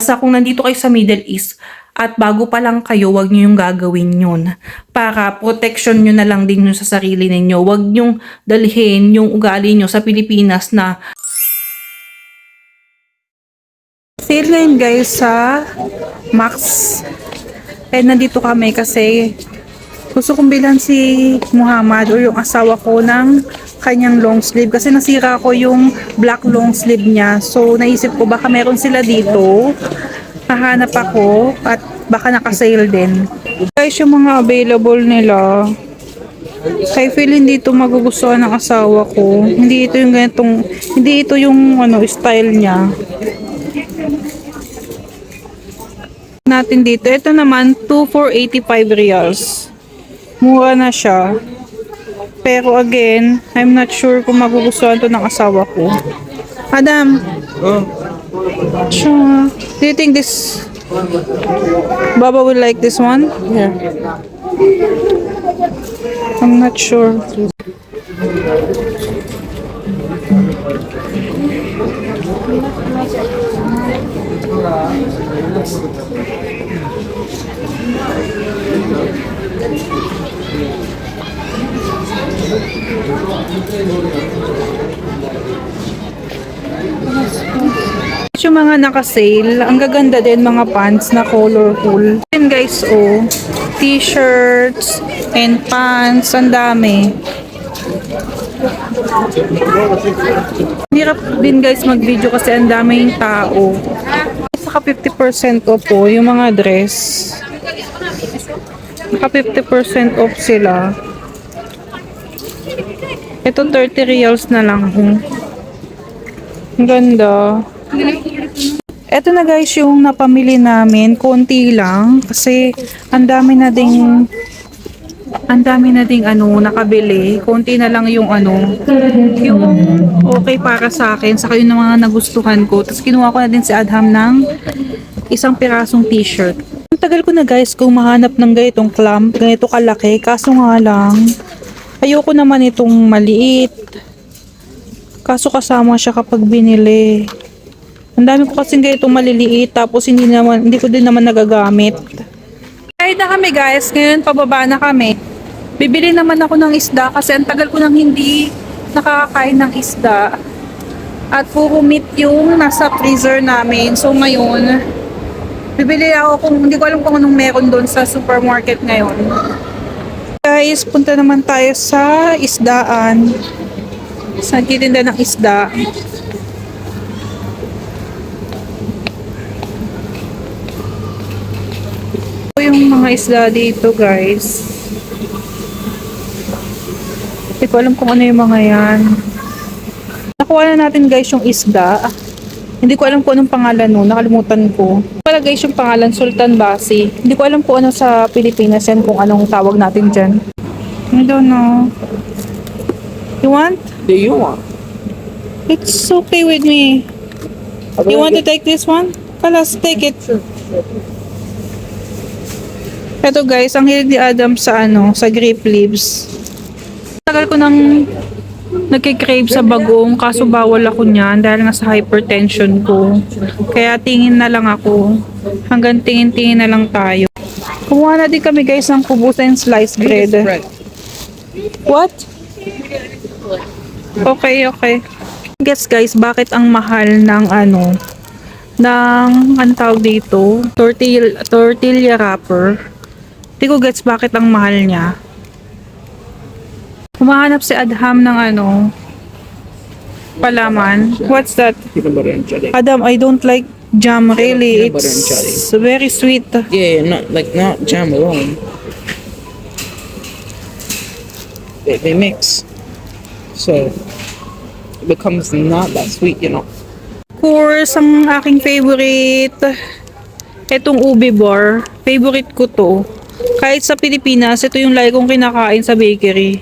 Basta kung nandito kayo sa Middle East at bago pa lang kayo, wag nyo yung gagawin yun. Para protection nyo na lang din yun sa sarili ninyo. Wag nyong dalhin yung ugali nyo sa Pilipinas na sale ngayon guys sa Max. And nandito kami kasi gusto kong bilhan si Muhammad o yung asawa ko ng kanyang long sleeve kasi nasira ko yung black long sleeve niya. So naisip ko baka meron sila dito. Hahanap ako at baka naka-sale din. Guys, yung mga available nila. Kay feel hindi ito magugustuhan ng asawa ko. Hindi ito yung ganitong, hindi ito yung style niya. Natin dito. Ito naman 2 for 85 reals. Mura na siya. Pero again, I'm not sure kung magugustuhan to ng asawa ko. Adam. Sure. Do you think this Baba will like this one? Yeah. I'm not sure. Yung mga naka-sale, ang gaganda din mga pants na colorful. And guys, t-shirts and pants, ang dami. Hirap din guys mag-video kasi ang daming tao. Saka 50% off po yung mga dress. Saka 50% off sila. Ito 30 reals na lang. Ang ganda. Eto na guys yung napamili namin, konti lang kasi ang dami na ding nakabili. Konti na lang yung yung okay para sa akin, saka yung mga nagustuhan ko. Tapos kinuha ko na din si Adham ng isang pirasong t-shirt. Ang tagal ko na guys kung mahanap ng ganitong clamp, ganito kalaki, kaso nga lang ayoko naman itong maliit. Kaso kasama siya kapag binili. Ang dami ko kasing ganitong maliliit tapos hindi ko din naman nagagamit. Kahit na kami guys, ngayon pababa na kami. Bibili naman ako ng isda kasi ang tagal ko nang hindi nakakain ng isda. At puro meat yung nasa freezer namin. So ngayon, bibili ako hindi ko alam kung anong meron doon sa supermarket ngayon. Guys, punta naman tayo sa isdaan. Sa nagtitinda ng isda. Yung mga isda dito guys. Hindi ko alam kung ano yung mga yan. Nakuha na natin guys yung isda. Hindi ko alam kung anong pangalan no. Nakalimutan ko. Wala guys yung pangalan Sultan Basi. Hindi ko alam kung ano sa Pilipinas yan. Kung anong tawag natin dyan. I don't know. You want? Do you want? It's okay with me. You want to take this one? Let's take it. Ito guys, ang hilig ni Adam sa sa grape leaves. Tagal ko nang nagkikrave sa bagong, kaso bawal ako niyan dahil nga sa hypertension ko. Kaya tingin na lang ako. Hanggang tingin-tingin na lang tayo. Kumuha na din kami guys ng kubos and sliced bread. What? Okay. Guess guys, bakit ang mahal ng ng tawag dito? Tortilla wrapper. Di ko gets bakit ang mahal niya. Humahanap si Adham ng palaman. What's that? Adam, I don't like jam really. It's very sweet. Yeah, not jam alone. They mix. So it becomes not that sweet, you know. Of course, ang aking favorite, etong ube bar. Favorite ko to. Kahit sa Pilipinas, ito yung lagi kong kinakain sa bakery.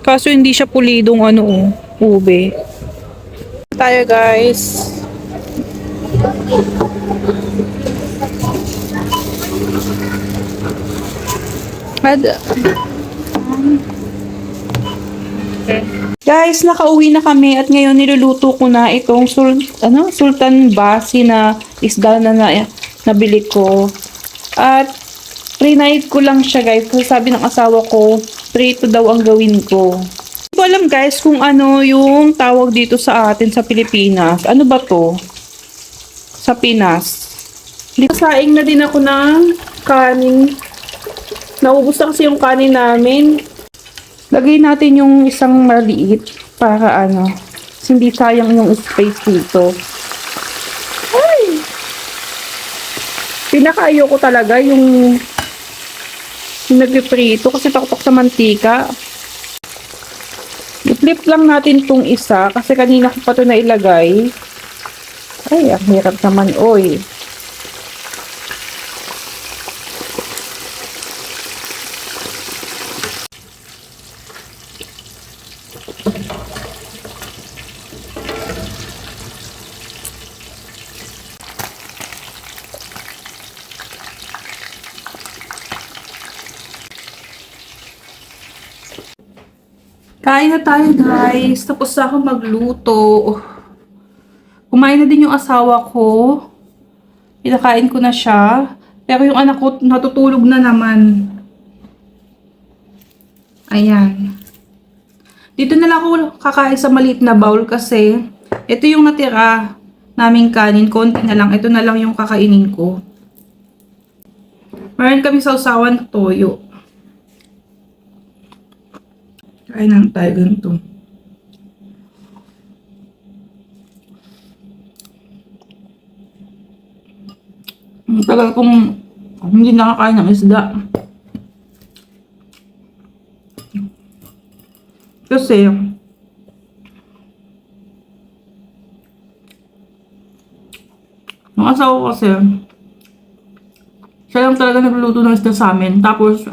Kaso hindi siya pulidong ube. Tayo guys. Guys, nakauwi na kami at ngayon niluluto ko na itong sultan basi na isda na nabili ko. At pre-night ko lang siya guys kasi sabi ng asawa ko, prito daw ang gawin ko. Hindi ko alam guys kung ano yung tawag dito sa atin sa Pilipinas. Ano ba to? Sa Pinas. Saing na din ako ng kanin. Naubos na kasi yung kanin namin. Lagay natin yung isang maliit para hindi sayang yung space dito. Ay! Pinakaayo ko talaga yung nagpiprito kasi takot sa mantika. I-flip lang natin tong isa kasi kanina ko pa ito nailagay. Ay, ang hirap naman, oy. Kain na tayo guys. Tapos na ako magluto. Kumain na din yung asawa ko. Pinakain ko na siya. Pero yung anak ko natutulog na naman. Ayan. Dito na lang ako kakain sa maliit na bowl kasi ito yung natira naming kanin. Konti na lang. Ito na lang yung kakainin ko. Meron kami sausawan na toyo. Kain lang tayo ganito. Tagal kong hindi nakakain ng isda. Kasi ang asawa ko kasi siya lang talaga nagluluto ng isda sa amin. Tapos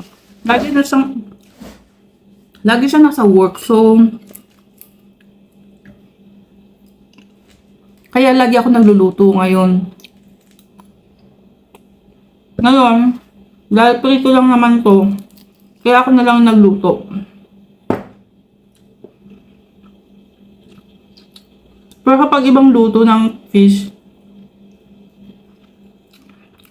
lagi siya nasa work, so kaya lagi ako nagluluto ngayon. Ngayon, dahil prito lang naman to, kaya ako na lang nagluto. Pero kapag ibang luto ng fish,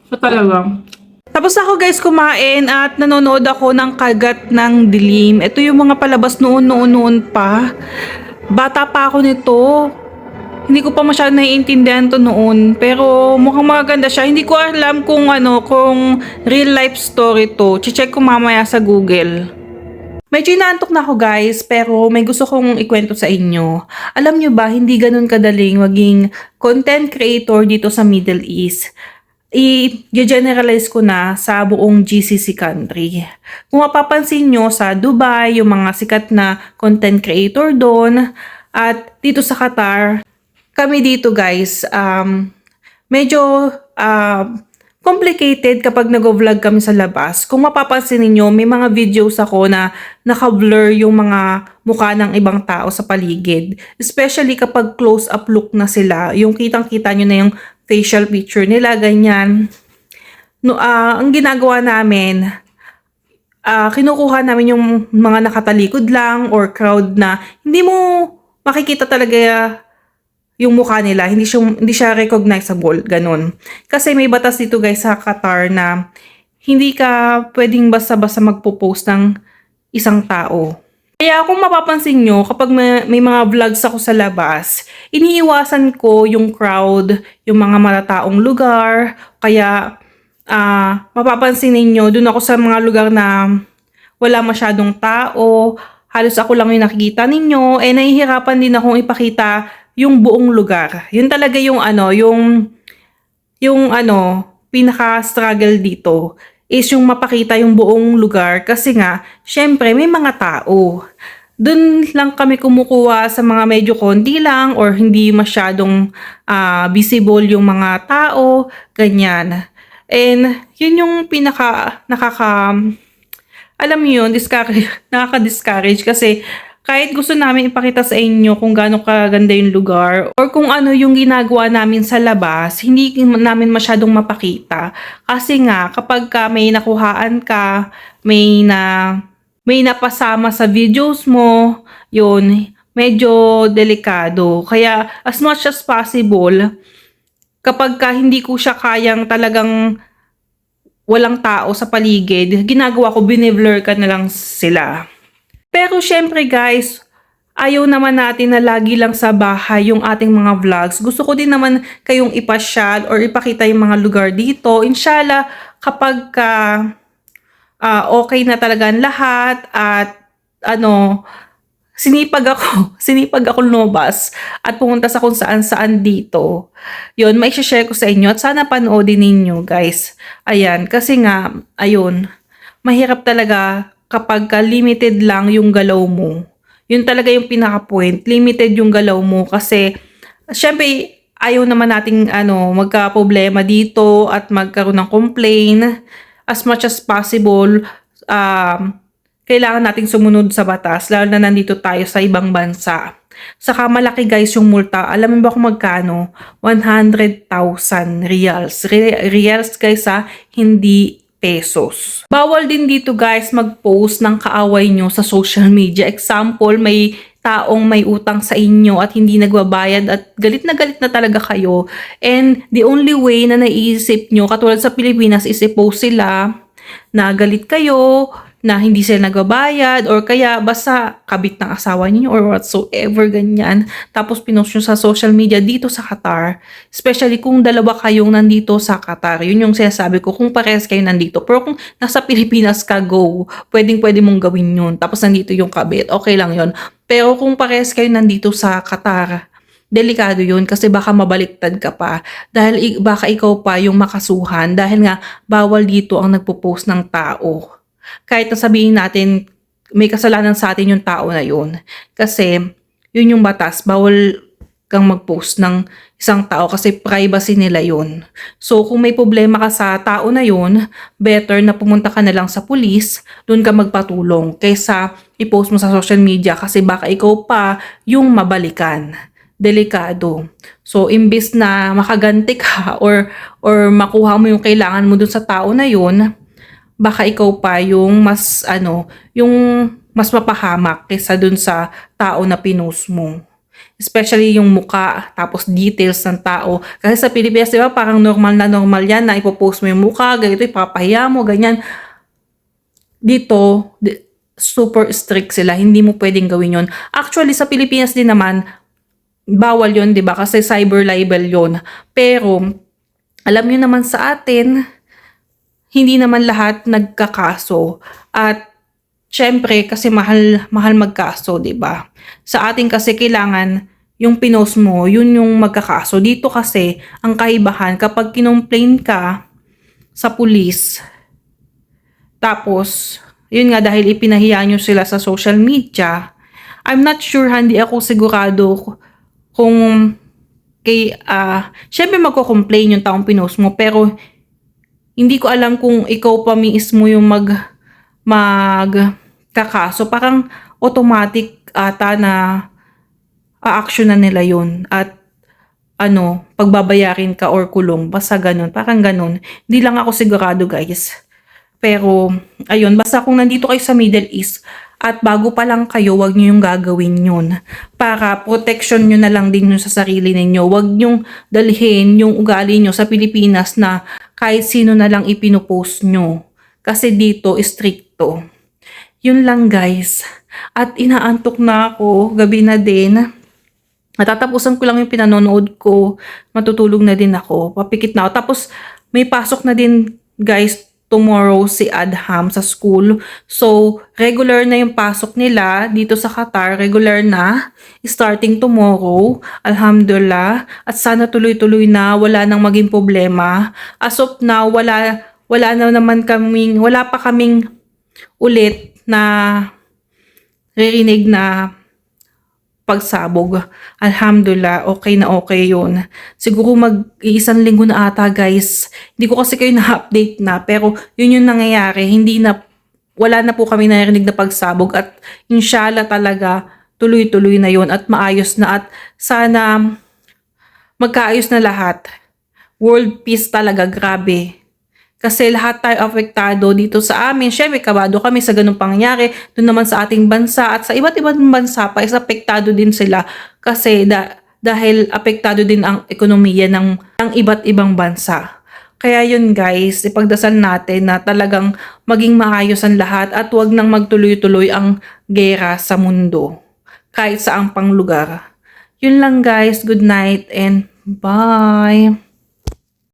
so talaga. Tapos ako guys kumain at nanonood ako ng Kagat ng Dilim. Ito yung mga palabas noon pa. Bata pa ako nito. Hindi ko pa masyadong naiintindihan to noon. Pero mukhang maganda siya. Hindi ko alam kung kung real life story to. Check ko mamaya sa Google. Medyo inaantok na ako guys, pero may gusto kong ikwento sa inyo. Alam nyo ba, hindi ganun kadaling maging content creator dito sa Middle East. I-generalize ko na sa buong GCC country. Kung mapapansin nyo sa Dubai, yung mga sikat na content creator doon, at dito sa Qatar, kami dito guys, medyo complicated kapag nag-vlog kami sa labas. Kung mapapansin niyo, may mga videos ako na naka-blur yung mga mukha ng ibang tao sa paligid. Especially kapag close-up look na sila, yung kitang-kita nyo na yung facial picture nila, ganyan. Ang ginagawa namin, kinukuha namin yung mga nakatalikod lang or crowd na hindi mo makikita talaga yung mukha nila, hindi siya recognizable, ganun. Kasi may batas dito guys sa Qatar na hindi ka pwedeng basta-basta magpo-post ng isang tao. Kaya kung mapapansin nyo, kapag may mga vlogs ako sa labas, iniiwasan ko yung crowd, yung mga malataong lugar. Kaya mapapansin ninyo, dun ako sa mga lugar na wala masyadong tao, halos ako lang yung nakikita ninyo, nahihirapan din akong ipakita yung buong lugar. Yun talaga yung pinaka-struggle dito is yung mapakita yung buong lugar kasi nga, syempre may mga tao. Doon lang kami kumukuha sa mga medyo konti lang or hindi masyadong visible yung mga tao, ganyan. And yun yung alam niyo yun, nakaka-discourage kasi kahit gusto namin ipakita sa inyo kung gaano kaganda yung lugar or kung ano yung ginagawa namin sa labas, hindi namin masyadong mapakita. Kasi nga, kapag may nakuhaan ka, may napasama sa videos mo, yun, medyo delikado. Kaya as much as possible, kapag ka hindi ko siya kayang talagang walang tao sa paligid, ginagawa ko, bine-blur ka na lang sila. Pero syempre guys, ayaw naman natin na lagi lang sa bahay yung ating mga vlogs. Gusto ko din naman kayong ipasyal or ipakita yung mga lugar dito. Inshallah, kapag ka okay na talaga ang lahat at sinipag ako lumabas at pumunta sa kung saan-saan dito. Yun, may share ko sa inyo at sana panoodin ninyo guys. Ayan, kasi nga, ayun, mahirap talaga kapag limited lang yung galaw mo. Yun talaga yung pinaka-point, limited yung galaw mo kasi syempre ayaw naman nating magka-problema dito at magkaroon ng complaint. As much as possible, kailangan nating sumunod sa batas, lalo na nandito tayo sa ibang bansa. Saka malaki guys yung multa. Alam mo ba kung magkano? 100,000 reals. Reals guys hindi pesos. Bawal din dito guys mag-post ng kaaway nyo sa social media. Example, may taong may utang sa inyo at hindi nagbabayad at galit na talaga kayo. And the only way na naiisip nyo, katulad sa Pilipinas, is i-post sila na galit kayo, na hindi sila nagbabayad, or kaya basta kabit ng asawa niyo or whatsoever, ganyan. Tapos pinost nyo sa social media dito sa Qatar. Especially kung dalawa kayong nandito sa Qatar. Yun yung sinasabi ko, kung parehas kayo nandito. Pero kung nasa Pilipinas ka, go. Pwede mong gawin yun. Tapos nandito yung kabit. Okay lang yun. Pero kung parehas kayo nandito sa Qatar, delikado yun kasi baka mabaliktad ka pa. Dahil baka ikaw pa yung makasuhan. Dahil nga, bawal dito ang nagpo-post ng tao. Kahit na sabihin natin may kasalanan sa atin yung tao na yun. Kasi yun yung batas, bawal kang mag-post ng isang tao kasi privacy nila yun. So kung may problema ka sa tao na yun, better na pumunta ka na lang sa pulis, doon ka magpatulong kaysa i-post mo sa social media kasi baka ikaw pa yung mabalikan. Delikado. So imbis na makaganti ka or makuha mo yung kailangan mo dun sa tao na yun, baka ikaw pa yung yung mas mapahamak kaysa dun sa tao na pinost mo. Especially yung muka, tapos details ng tao. Kasi sa Pilipinas, di ba, parang normal yan na ipopost mo yung muka, ganito, ipapahiya mo, ganyan. Dito, super strict sila. Hindi mo pwedeng gawin yon. Actually, sa Pilipinas din naman, bawal yon, di ba? Kasi cyber libel yon. Pero, alam nyo naman sa atin, hindi naman lahat nagkakaso. At syempre kasi mahal magkaso, 'di ba? Sa atin kasi kailangan yung pinost mo, yun yung magkakaso. Dito kasi ang kaibahan kapag kinomplain ka sa pulis. Tapos yun nga, dahil ipinahiya nyo sila sa social media, I'm not sure, hindi ako sigurado kung syempre magko-complain yung taong pinost mo, pero hindi ko alam kung ikaw pa mismo yung magkakaso. Parang automatic ata na a-action na nila yun. At pagbabayarin ka or kulong. Basta ganun. Parang ganun. Hindi lang ako sigurado guys. Pero, ayun. Basta kung nandito kayo sa Middle East at bago pa lang kayo, wag nyo yung gagawin yun. Para protection nyo na lang din yun sa sarili ninyo. Wag nyong dalhin yung ugali nyo sa Pilipinas na kahit sino na lang ipinopost nyo. Kasi dito, stricto. Yun lang guys. At inaantok na ako. Gabi na din. Natatapusan ko lang yung pinanonood ko. Matutulog na din ako. Papikit na ako. Tapos may pasok na din guys tomorrow si Adham sa school. So, regular na yung pasok nila dito sa Qatar. Regular na. Starting tomorrow. Alhamdulillah. At sana tuloy-tuloy na. Wala nang maging problema. As of now, wala pa kaming ulit na ririnig na pagsabog. Alhamdulillah, okay na okay yun. Siguro mag-iisang linggo na ata guys. Hindi ko kasi kayo na-update na, pero yun yung nangyayari. Wala na po kami narinig na pagsabog at inshallah talaga tuloy-tuloy na yun at maayos na at sana magkaayos na lahat. World peace talaga, grabe. Kasi lahat tayo apektado dito sa amin. Syempre, kabado kami sa ganung pangyayari. Doon naman sa ating bansa at sa iba't ibang bansa pa is apektado din sila. Kasi dahil apektado din ang ekonomiya ng iba't ibang bansa. Kaya yun guys, ipagdasal natin na talagang maging maayos ang lahat at huwag nang magtuloy-tuloy ang gera sa mundo. Kahit saang pang lugar. Yun lang guys, good night and bye!